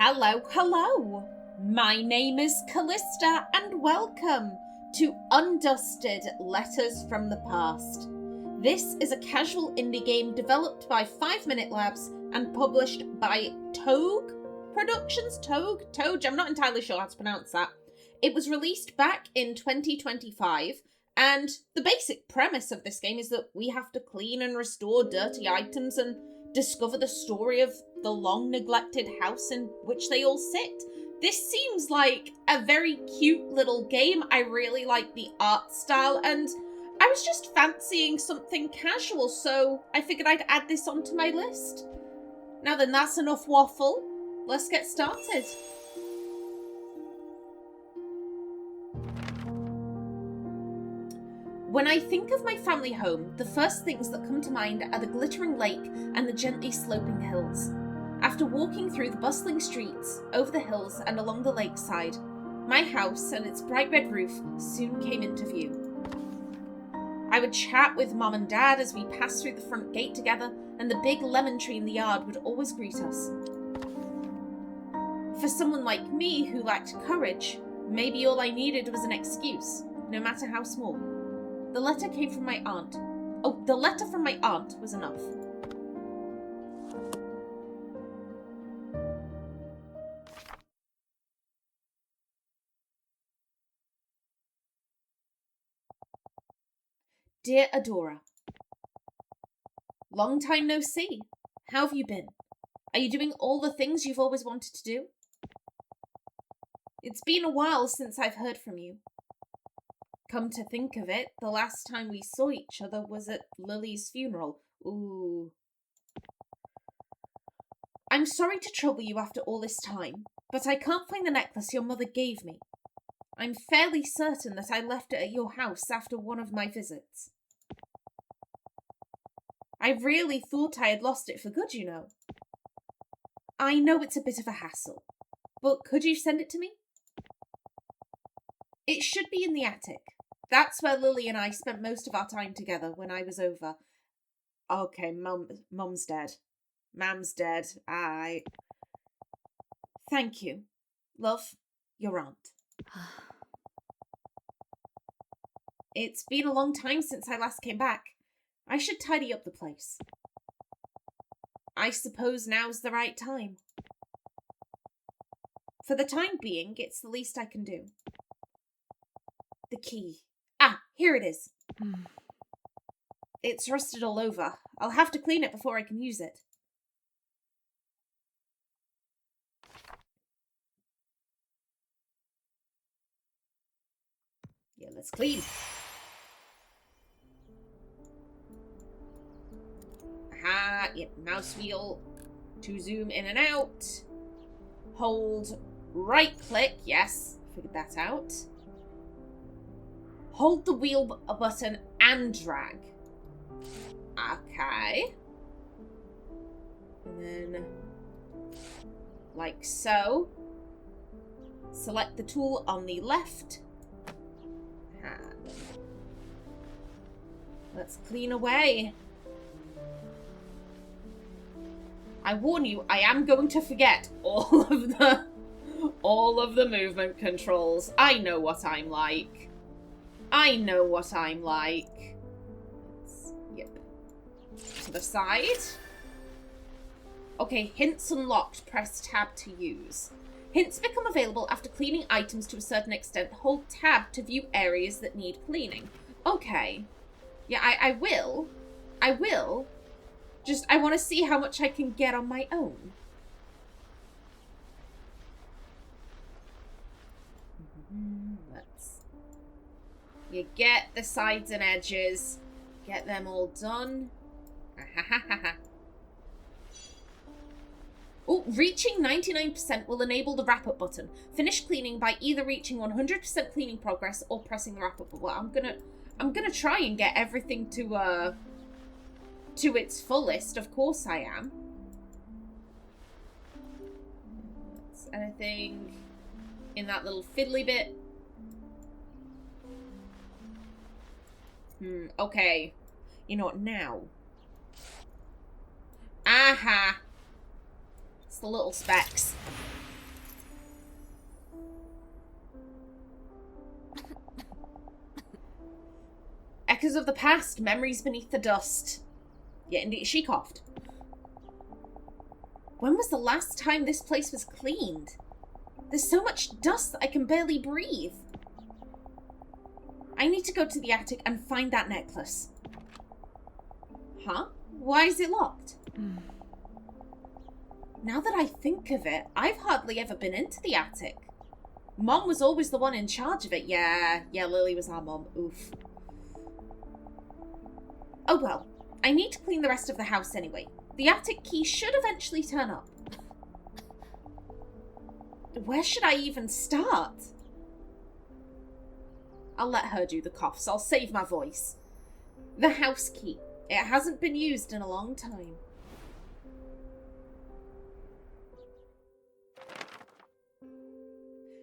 Hello, hello! My name is Callista and welcome to Undusted Letters from the Past. This is a casual indie game developed by 5 Minute Labs and published by Toge Productions? Toge? I'm not entirely sure how to pronounce that. It was released back in 2025, and the basic premise of this game is that we have to clean and restore dirty items and discover the story of the long-neglected house in which they all sit. This seems like a very cute little game. I really like the art style, and I was just fancying something casual, so I figured I'd add this onto my list. Now then, that's enough waffle. Let's get started. When I think of my family home, the first things that come to mind are the glittering lake and the gently sloping hills. After walking through the bustling streets, over the hills and along the lakeside, my house and its bright red roof soon came into view. I would chat with Mom and Dad as we passed through the front gate together, and the big lemon tree in the yard would always greet us. For someone like me who lacked courage, maybe all I needed was an excuse, no matter how small. The letter came from my aunt. Oh, the letter from my aunt was enough. Dear Adora, long time no see. How have you been? Are you doing all the things you've always wanted to do? It's been a while since I've heard from you. Come to think of it, the last time we saw each other was at Lily's funeral. Ooh. I'm sorry to trouble you after all this time, but I can't find the necklace your mother gave me. I'm fairly certain that I left it at your house after one of my visits. I really thought I had lost it for good, you know. I know it's a bit of a hassle, but could you send it to me? It should be in the attic. That's where Lily and I spent most of our time together when I was over. Okay, Mum's dead. Mam's dead. Thank you. Love, your aunt. It's been a long time since I last came back. I should tidy up the place. I suppose now's the right time. For the time being, it's the least I can do. The key. Here it is. It's rusted all over. I'll have to clean it before I can use it. Yeah, let's clean. Aha, yep, mouse wheel to zoom in and out. Hold right click, yes, figured that out. Hold the wheel button and drag. Okay. And then, like so. Select the tool on the left. And let's clean away. I warn you, I am going to forget all of the movement controls. I know what I'm like. Yep. To the side. Okay, hints unlocked. Press tab to use. Hints become available after cleaning items to a certain extent. Hold tab to view areas that need cleaning. Okay. Yeah, I will. Just, I want to see how much I can get on my own. You get the sides and edges. Get them all done. Oh, reaching 99% will enable the wrap-up button. Finish cleaning by either reaching 100% cleaning progress or pressing the wrap-up button. Well, I'm gonna try and get everything to its fullest. Of course I am. Anything in that little fiddly bit? Okay. You know what, now? Aha! It's the little specks. of the past, memories beneath the dust. Yeah, indeed, she coughed. When was the last time this place was cleaned? There's so much dust that I can barely breathe. I need to go to the attic and find that necklace. Huh? Why is it locked? Now that I think of it, I've hardly ever been into the attic. Mom was always the one in charge of it. Yeah, Lily was our mom. Oof. Oh well, I need to clean the rest of the house anyway. The attic key should eventually turn up. Where should I even start? I'll let her do the coughs. I'll save my voice. The house key. It hasn't been used in a long time.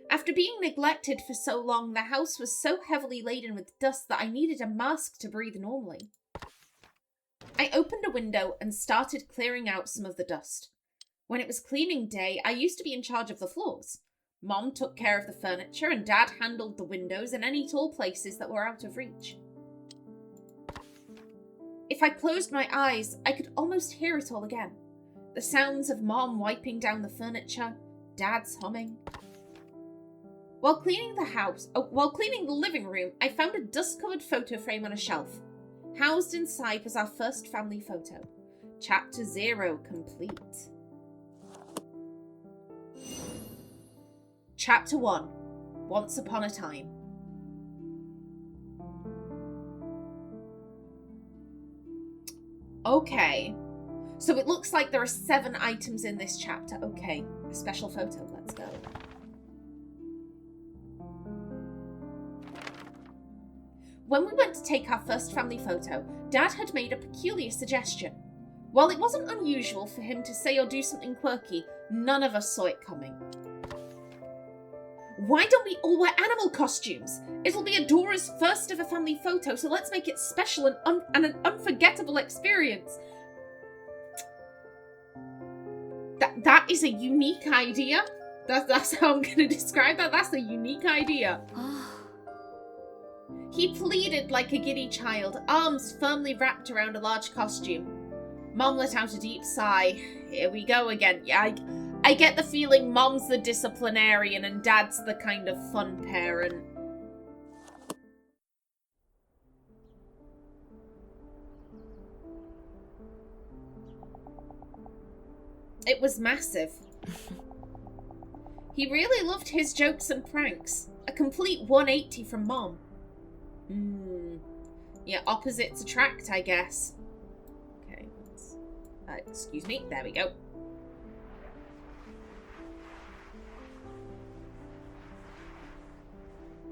After being neglected for so long, the house was so heavily laden with dust that I needed a mask to breathe normally. I opened a window and started clearing out some of the dust. When it was cleaning day, I used to be in charge of the floors. Mom took care of the furniture and Dad handled the windows and any tall places that were out of reach. If I closed my eyes, I could almost hear it all again. The sounds of Mom wiping down the furniture, Dad's humming. While cleaning the living room, I found a dust-covered photo frame on a shelf. Housed inside was our first family photo. Chapter 0 complete. Chapter 1. Once Upon a Time. Okay. So it looks like there are 7 items in this chapter. Okay. A special photo. Let's go. When we went to take our first family photo, Dad had made a peculiar suggestion. While it wasn't unusual for him to say or do something quirky, none of us saw it coming. Why don't we all wear animal costumes? It'll be Adora's first ever family photo, so let's make it special and an unforgettable experience. That is a unique idea. That's how I'm going to describe that. That's a unique idea. He pleaded like a giddy child, arms firmly wrapped around a large costume. Mom let out a deep sigh. Here we go again. Yeah, I get the feeling Mom's the disciplinarian and Dad's the kind of fun parent. It was massive. He really loved his jokes and pranks. A complete 180 from Mom. Yeah, opposites attract, I guess. Okay, excuse me. There we go.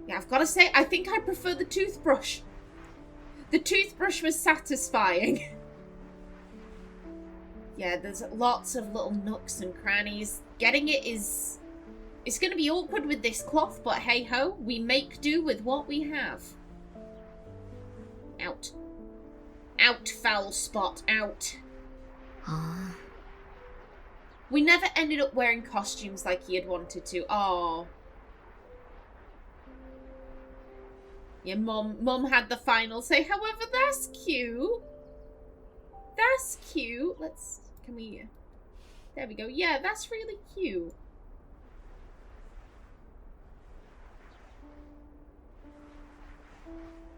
Yeah, I've got to say, I think I prefer the toothbrush. The toothbrush was satisfying. Yeah, there's lots of little nooks and crannies. Getting it is... It's going to be awkward with this cloth, but hey-ho, we make do with what we have. Out. Out, foul spot, out. We never ended up wearing costumes like he had wanted to. Oh. Yeah, Mum had the final say, however, that's cute. That's cute. Can we... There we go. Yeah, that's really cute.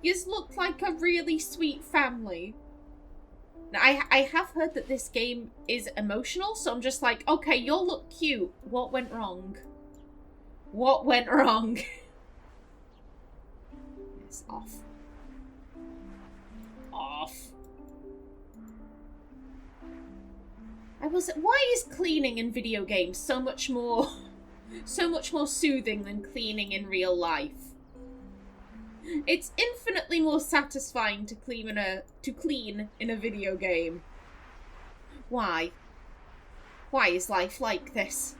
Yous look like a really sweet family. Now, I have heard that this game is emotional, so I'm just like, okay, you'll look cute. What went wrong? What went wrong? It's off. Off. Why is cleaning in video games so much more soothing than cleaning in real life? It's infinitely more satisfying to clean in a video game. Why? Why is life like this?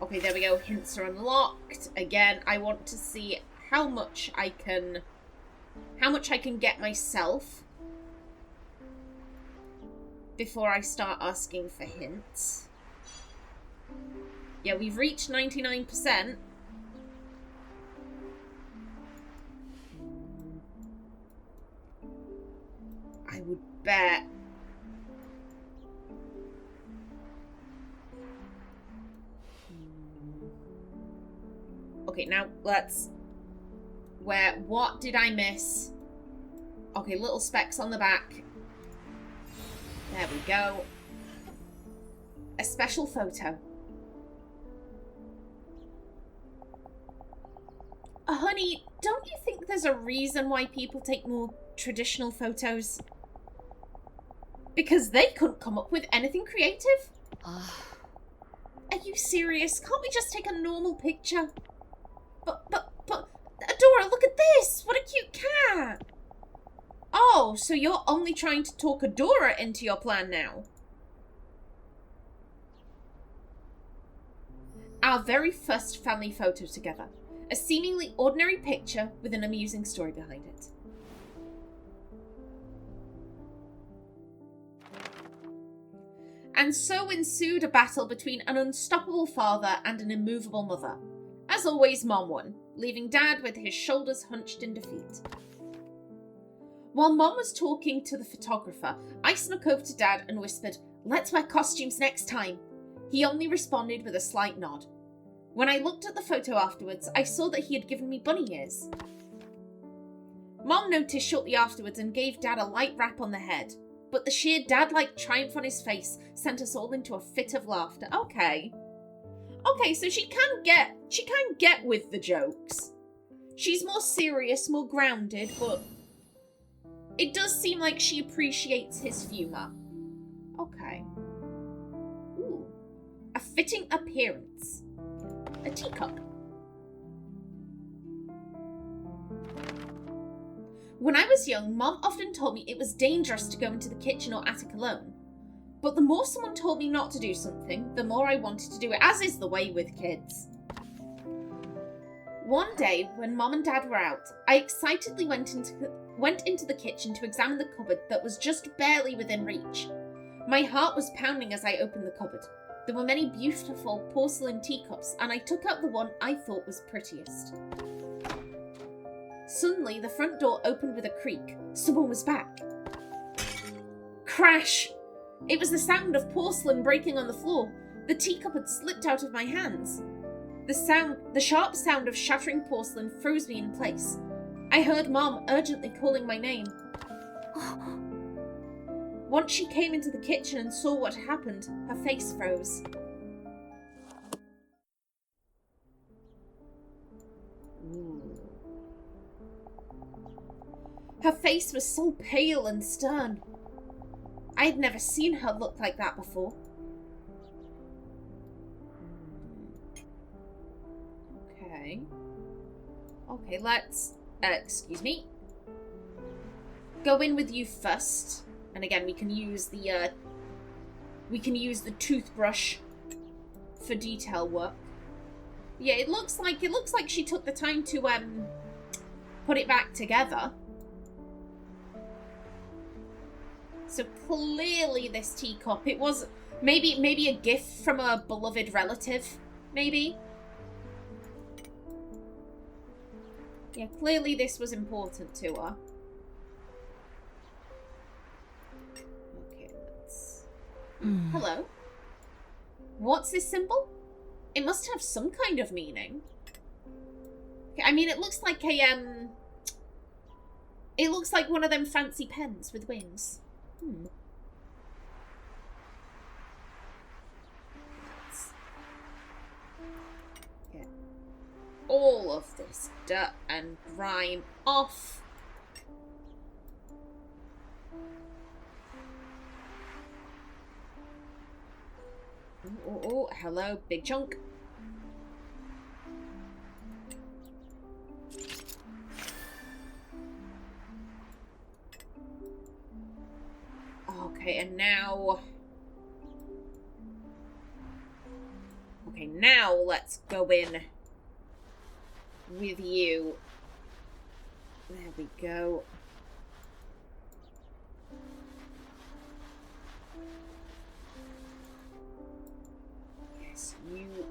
Okay, there we go. Hints are unlocked. Again, I want to see how much I can get myself before I start asking for hints. Yeah, we've reached 99%. Okay, now let's... What did I miss? Okay, little specks on the back. There we go. A special photo. Honey, don't you think there's a reason why people take more traditional photos? Because they couldn't come up with anything creative? Are you serious? Can't we just take a normal picture? But, Adora, look at this! What a cute cat! Oh, so you're only trying to talk Adora into your plan now? Our very first family photo together. A seemingly ordinary picture with an amusing story behind it. And so ensued a battle between an unstoppable father and an immovable mother. As always, Mom won, leaving Dad with his shoulders hunched in defeat. While Mom was talking to the photographer, I snuck over to Dad and whispered, "Let's wear costumes next time." He only responded with a slight nod. When I looked at the photo afterwards, I saw that he had given me bunny ears. Mom noticed shortly afterwards and gave Dad a light rap on the head, but the sheer dad-like triumph on his face sent us all into a fit of laughter. Okay, so she can get with the jokes. She's more serious, more grounded, but it does seem like she appreciates his humour. Okay. Ooh. A fitting appearance. A teacup. When I was young, Mom often told me it was dangerous to go into the kitchen or attic alone. But the more someone told me not to do something, the more I wanted to do it, as is the way with kids. One day, when Mom and Dad were out, I excitedly went into the kitchen to examine the cupboard that was just barely within reach. My heart was pounding as I opened the cupboard. There were many beautiful porcelain teacups, and I took out the one I thought was prettiest. Suddenly, the front door opened with a creak. Someone was back. Crash! It was the sound of porcelain breaking on the floor. The teacup had slipped out of my hands. The sharp sound of shattering porcelain froze me in place. I heard Mom urgently calling my name. Once she came into the kitchen and saw what happened, her face froze. Her face was so pale and stern. I had never seen her look like that before. Okay, let's... excuse me. Go in with you first. And again, we can use the toothbrush for detail work. Yeah, it looks like she took the time to put it back together. So clearly this teacup, it was maybe a gift from a beloved relative, maybe. Yeah, clearly this was important to her. Okay, let's... Hello? What's this symbol? It must have some kind of meaning. Okay, I mean, it looks like a, it looks like one of them fancy pens with wings. Let's get all of this dirt and grime off. Oh, hello, big chunk. Okay, and now... Okay, now let's go in with you. There we go. Yes, you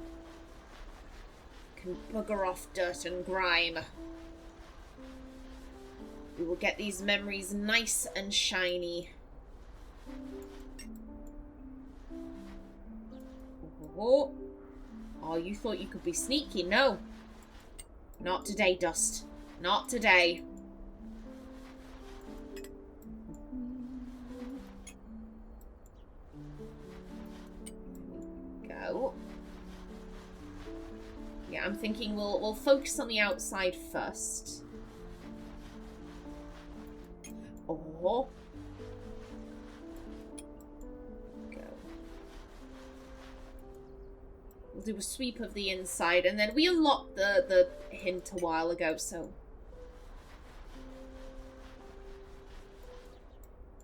can bugger off dirt and grime. We will get these memories nice and shiny. Oh, you thought you could be sneaky? No. Not today, Dust. Not today. Go. Yeah, I'm thinking we'll focus on the outside first. Oh. Go. We'll do a sweep of the inside, and then we unlocked the hint a while ago, so...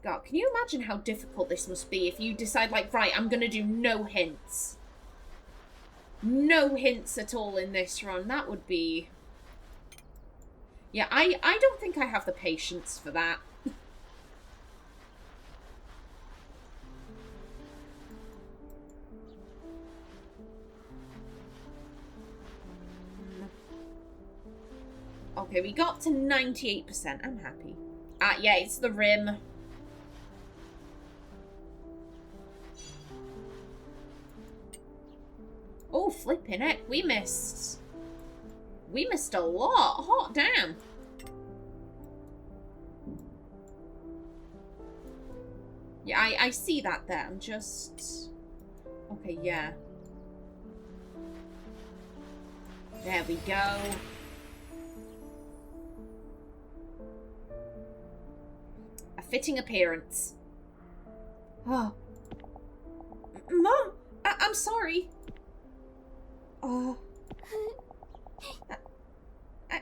God, can you imagine how difficult this must be if you decide, like, right, I'm gonna do no hints. No hints at all in this run. That would be... Yeah, I don't think I have the patience for that. Okay, we got to 98%. I'm happy. Yeah, it's the rim. Oh, flipping heck. We missed a lot. Hot damn. Yeah, I see that there. I'm just... Okay, yeah. There we go. A fitting appearance. Oh. Mom! I'm sorry. I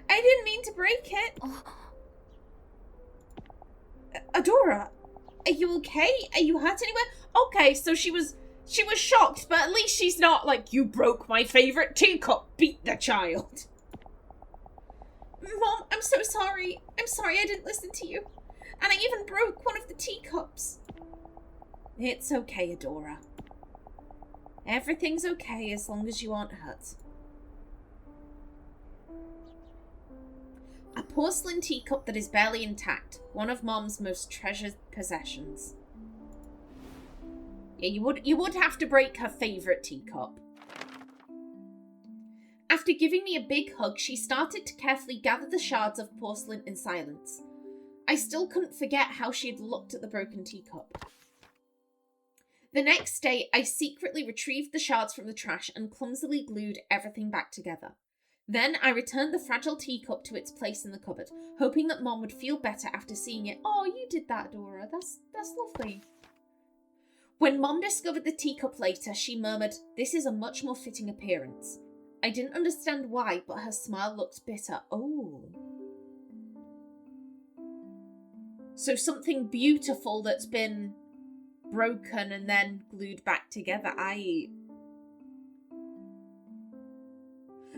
didn't mean to break it. Adora, are you okay? Are you hurt anywhere? Okay, so she was shocked, but at least she's not like, you broke my favorite teacup, beat the child. Mom, I'm so sorry. I'm sorry I didn't listen to you. And I even broke one of the teacups. It's okay, Adora. Everything's okay as long as you aren't hurt. A porcelain teacup that is barely intact. One of Mom's most treasured possessions. Yeah, you would have to break her favourite teacup. After giving me a big hug, she started to carefully gather the shards of porcelain in silence. I still couldn't forget how she had looked at the broken teacup. The next day, I secretly retrieved the shards from the trash and clumsily glued everything back together. Then I returned the fragile teacup to its place in the cupboard, hoping that Mom would feel better after seeing it. Oh, you did that, Adora. That's lovely. When Mom discovered the teacup later, she murmured, "This is a much more fitting appearance." I didn't understand why, but her smile looked bitter. Oh. So something beautiful that's been broken and then glued back together.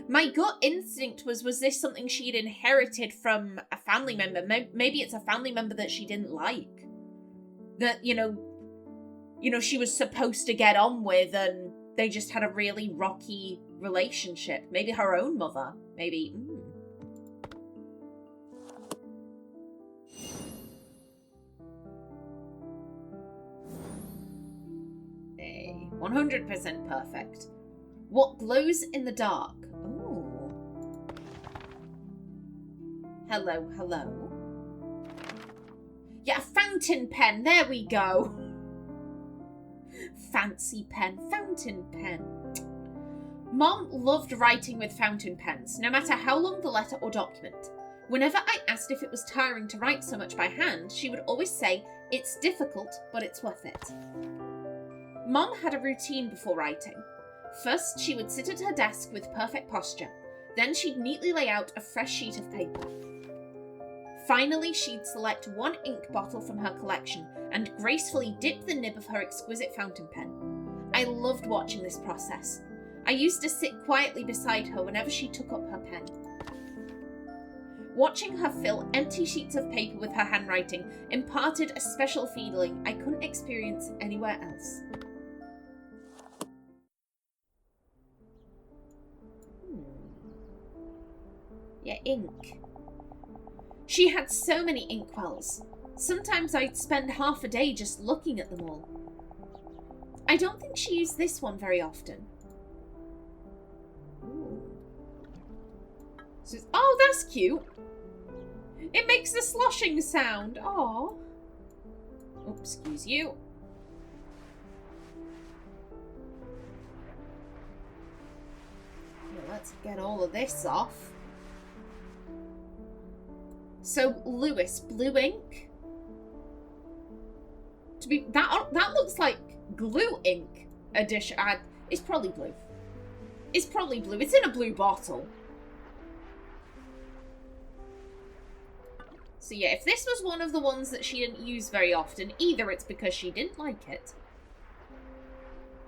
My gut instinct was this something she'd inherited from a family member? Maybe it's a family member that she didn't like. That, you know, she was supposed to get on with, and they just had a really rocky relationship. Maybe her own mother. Maybe. 100% perfect. What glows in the dark? Ooh. Hello, hello. Yeah, a fountain pen. There we go. Fancy pen, fountain pen. Mom loved writing with fountain pens, no matter how long the letter or document. Whenever I asked if it was tiring to write so much by hand, she would always say, "It's difficult, but it's worth it." Mom had a routine before writing. First, she would sit at her desk with perfect posture. Then she'd neatly lay out a fresh sheet of paper. Finally, she'd select one ink bottle from her collection and gracefully dip the nib of her exquisite fountain pen. I loved watching this process. I used to sit quietly beside her whenever she took up her pen. Watching her fill empty sheets of paper with her handwriting imparted a special feeling I couldn't experience anywhere else. Yeah, ink. She had so many inkwells. Sometimes I'd spend half a day just looking at them all. I don't think she used this one very often. Ooh. So oh, that's cute. It makes the sloshing sound. Oh. Oh, excuse you. Well, let's get all of this off. So, Lewis, blue ink. To be that looks like glue ink edition. It's probably blue. It's probably blue. It's in a blue bottle. So yeah, if this was one of the ones that she didn't use very often, either it's because she didn't like it,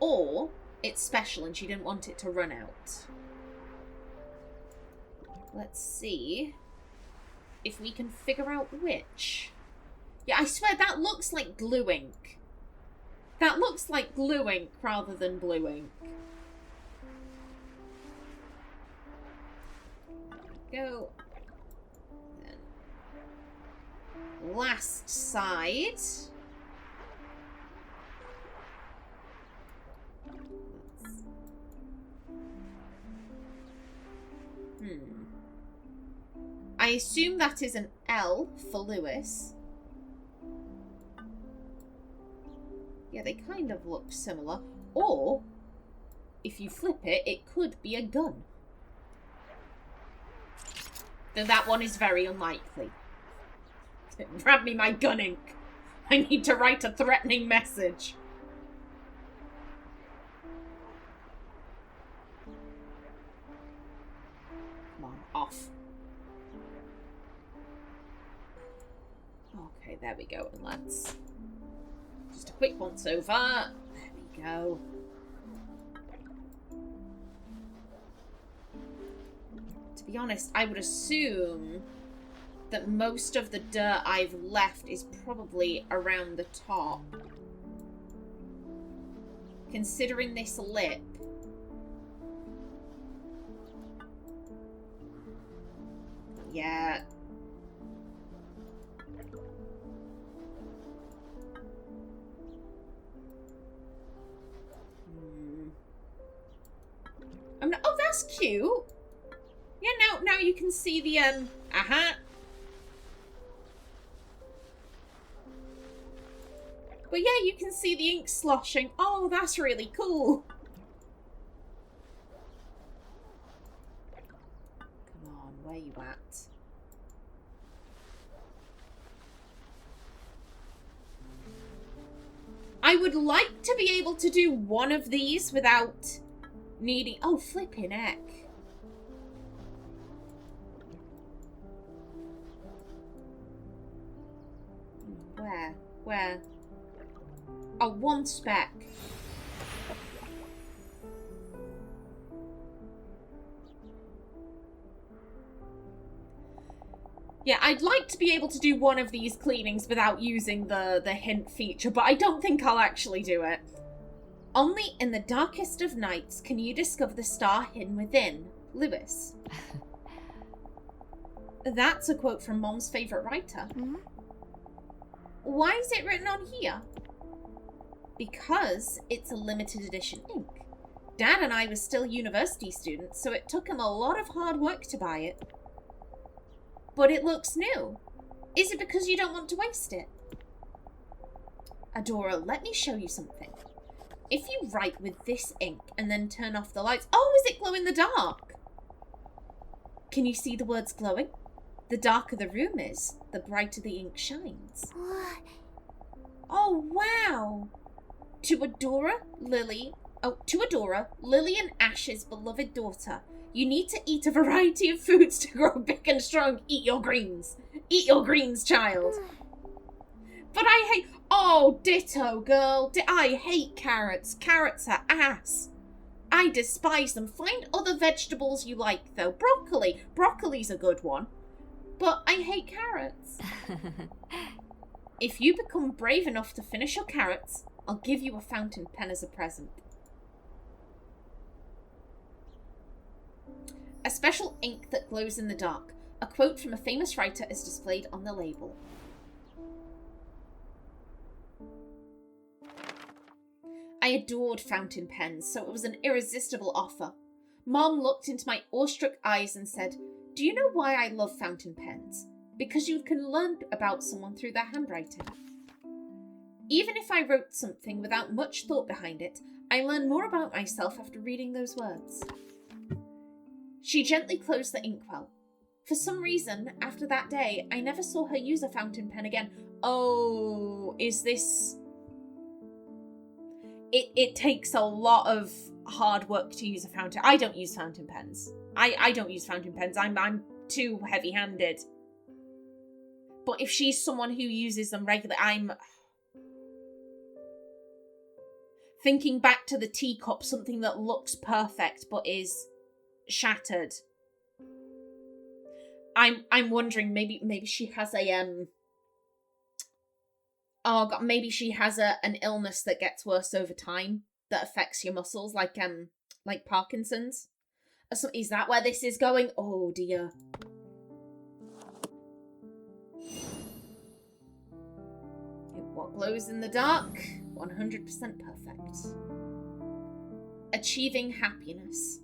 or it's special and she didn't want it to run out. Let's see if we can figure out which. Yeah, I swear that looks like glue ink. That looks like glue ink rather than blue ink. There we go. Then last side. I assume that is an L for Lewis. Yeah, they kind of look similar. Or, if you flip it, it could be a gun. Though that one is very unlikely. Grab me my gun ink. I need to write a threatening message. Come on, off. Okay, there we go. And let's... just a quick once over. There we go. To be honest, I would assume that most of the dirt I've left is probably around the top. Considering this lip. Yeah. Oh, that's cute. Yeah, now you can see the, But yeah, you can see the ink sloshing. Oh, that's really cool. Come on, where you at? I would like to be able to do one of these without needing... oh, flipping heck. Where? Oh, one speck. Yeah, I'd like to be able to do one of these cleanings without using the hint feature, but I don't think I'll actually do it. Only in the darkest of nights can you discover the star hidden within. Lewis. That's a quote from Mom's favourite writer. Mm-hmm. Why is it written on here? Because it's a limited edition ink. Dad and I were still university students, so it took him a lot of hard work to buy it. But it looks new. Is it because you don't want to waste it? Adora, let me show you something. If you write with this ink and then turn off the lights... oh, is it glow in the dark? Can you see the words glowing? The darker the room is, the brighter the ink shines. What? Oh, wow. To Adora, Lily and Ash's beloved daughter, you need to eat a variety of foods to grow big and strong. Eat your greens. Eat your greens, child. But I hate... oh, ditto, girl. I hate carrots. Carrots are ass. I despise them. Find other vegetables you like, though. Broccoli. Broccoli's a good one. But I hate carrots. If you become brave enough to finish your carrots, I'll give you a fountain pen as a present. A special ink that glows in the dark. A quote from a famous writer is displayed on the label. I adored fountain pens, so it was an irresistible offer. Mom looked into my awestruck eyes and said, Do you know why I love fountain pens? Because you can learn about someone through their handwriting. Even if I wrote something without much thought behind it, I learn more about myself after reading those words. She gently closed the inkwell. For some reason, after that day, I never saw her use a fountain pen again. Oh, is this... It takes a lot of hard work to use a fountain. I don't use fountain pens. I don't use fountain pens. I'm too heavy-handed. But if she's someone who uses them regularly, I'm... Thinking back to the teacup, something that looks perfect but is shattered. I'm wondering, maybe she has a oh god, maybe she has an illness that gets worse over time that affects your muscles, like Parkinson's. So is that where this is going? Oh dear. What glows in the dark? 100% perfect. Achieving happiness.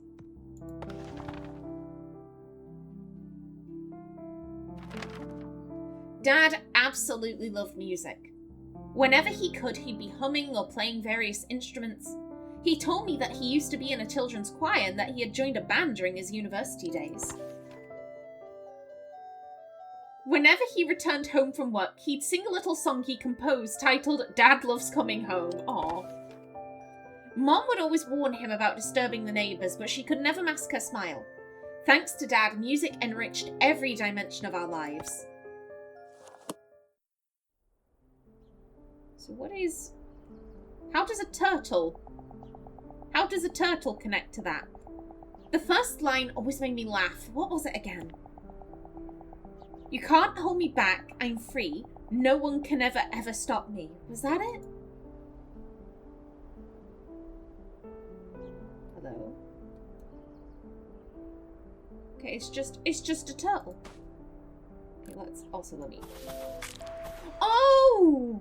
Dad absolutely loved music. Whenever he could, he'd be humming or playing various instruments. He told me that he used to be in a children's choir and that he had joined a band during his university days. Whenever he returned home from work, he'd sing a little song he composed titled Dad Loves Coming Home. Aww. Mom would always warn him about disturbing the neighbours, but she could never mask her smile. Thanks to Dad, music enriched every dimension of our lives. So what is... How does a turtle connect to that? The first line always made me laugh. What was it again? You can't hold me back. I'm free. No one can ever stop me. Was that it? Hello? Okay, it's just a turtle. Okay, let me... Oh!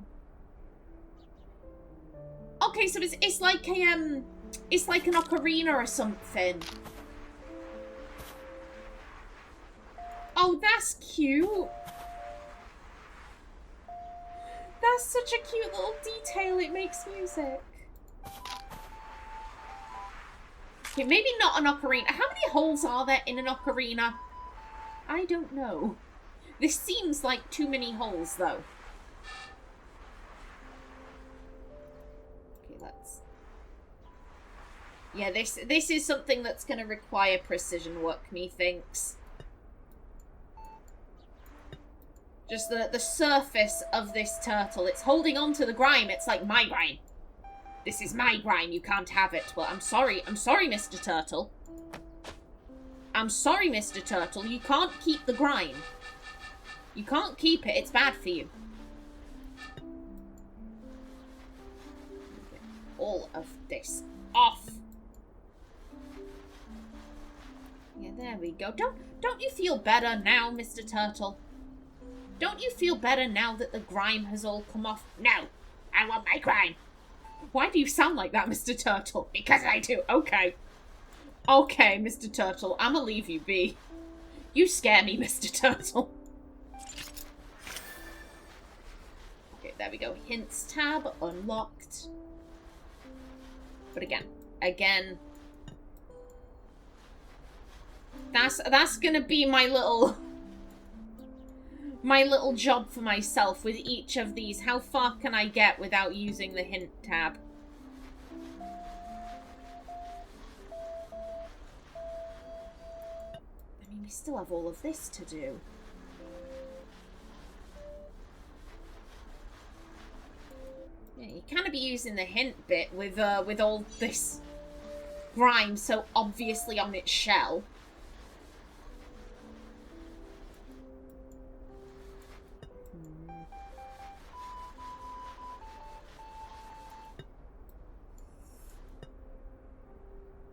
Okay, so it's like a, it's like an ocarina or something. Oh, that's cute. That's such a cute little detail. It makes music. Okay, maybe not an ocarina. How many holes are there in an ocarina? I don't know. This seems like too many holes, though. Okay, let's... Yeah, this is something that's going to require precision work, methinks. Just the surface of this turtle. It's holding on to the grime. It's like, my grime. This is my grime. You can't have it. Well, I'm sorry. I'm sorry, Mr. Turtle. I'm sorry, Mr. Turtle. You can't keep the grime. You can't keep it. It's bad for you. Get all of this off. Yeah, there we go. Don't you feel better now, Mr. Turtle? Don't you feel better now that the grime has all come off? No, I want my grime. Why do you sound like that, Mr. Turtle? Because I do. Okay. Okay, Mr. Turtle, I'ma leave you be. You scare me, Mr. Turtle. Okay, there we go. Hints tab unlocked. But again. That's gonna be my little job for myself with each of these. How far can I get without using the hint tab? I mean, we still have all of this to do. Yeah, you can't be using the hint bit with all this grime so obviously on its shell.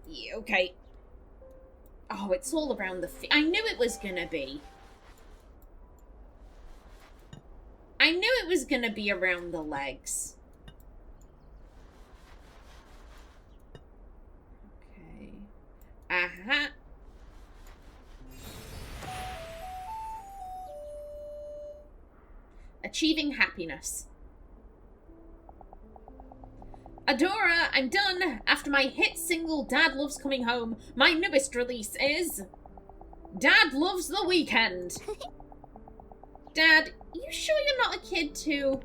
Yeah, okay. Oh, it's all around the feet. I knew it was gonna be. I knew it was gonna be around the legs. Okay. Uh-huh. Achieving happiness. Adora, I'm done. After my hit single Dad Loves Coming Home, my newest release is Dad Loves the Weekend. Dad, you sure you're not a kid too?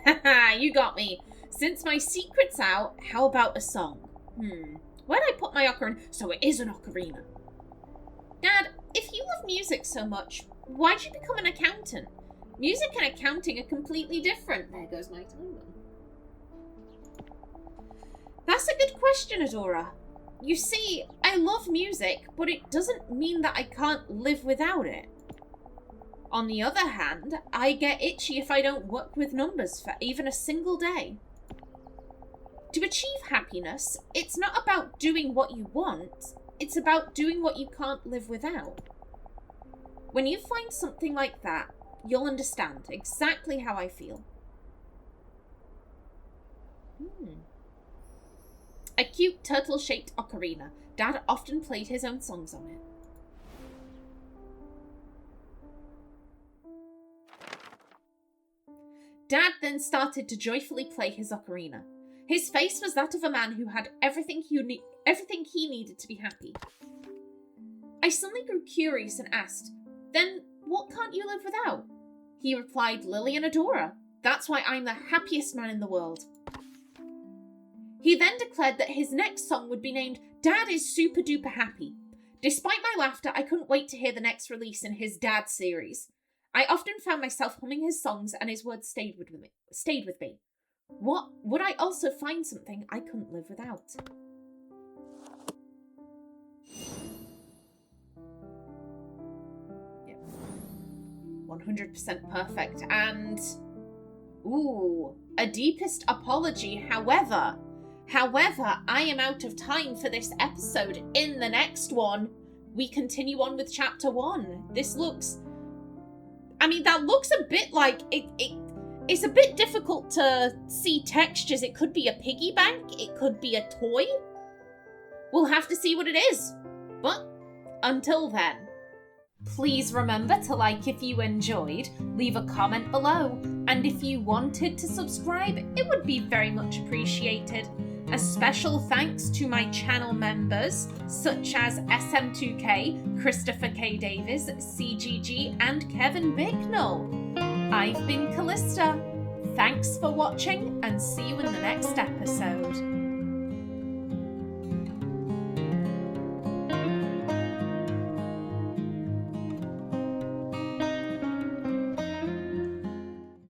Haha, you got me. Since my secret's out, how about a song? Where'd I put my ocarina? So it is an ocarina. Dad, if you love music so much, why'd you become an accountant? Music and accounting are completely different. There goes my timer. That's a good question, Adora. You see, I love music, but it doesn't mean that I can't live without it. On the other hand, I get itchy if I don't work with numbers for even a single day. To achieve happiness, it's not about doing what you want, it's about doing what you can't live without. When you find something like that, you'll understand exactly how I feel. A cute turtle-shaped ocarina. Dad often played his own songs on it. Dad then started to joyfully play his ocarina. His face was that of a man who had everything he needed to be happy. I suddenly grew curious and asked, "Then what can't you live without?" He replied, "Lily and Adora. That's why I'm the happiest man in the world." He then declared that his next song would be named Dad is Super Duper Happy. Despite my laughter, I couldn't wait to hear the next release in his Dad series. I often found myself humming his songs and his words stayed with me. What would I also find something I couldn't live without? Yep. 100% perfect. And a deepest apology. However, I am out of time for this episode. In the next one, we continue on with chapter 1. This looks... that looks a bit like... It's a bit difficult to see textures. It could be a piggy bank. It could be a toy. We'll have to see what it is. But until then, please remember to like if you enjoyed, leave a comment below, and if you wanted to subscribe, it would be very much appreciated. A special thanks to my channel members, such as SM2K, Christopher K. Davies, CGG, and Kevin Bicknell. I've been Kallista. Thanks for watching, and see you in the next episode.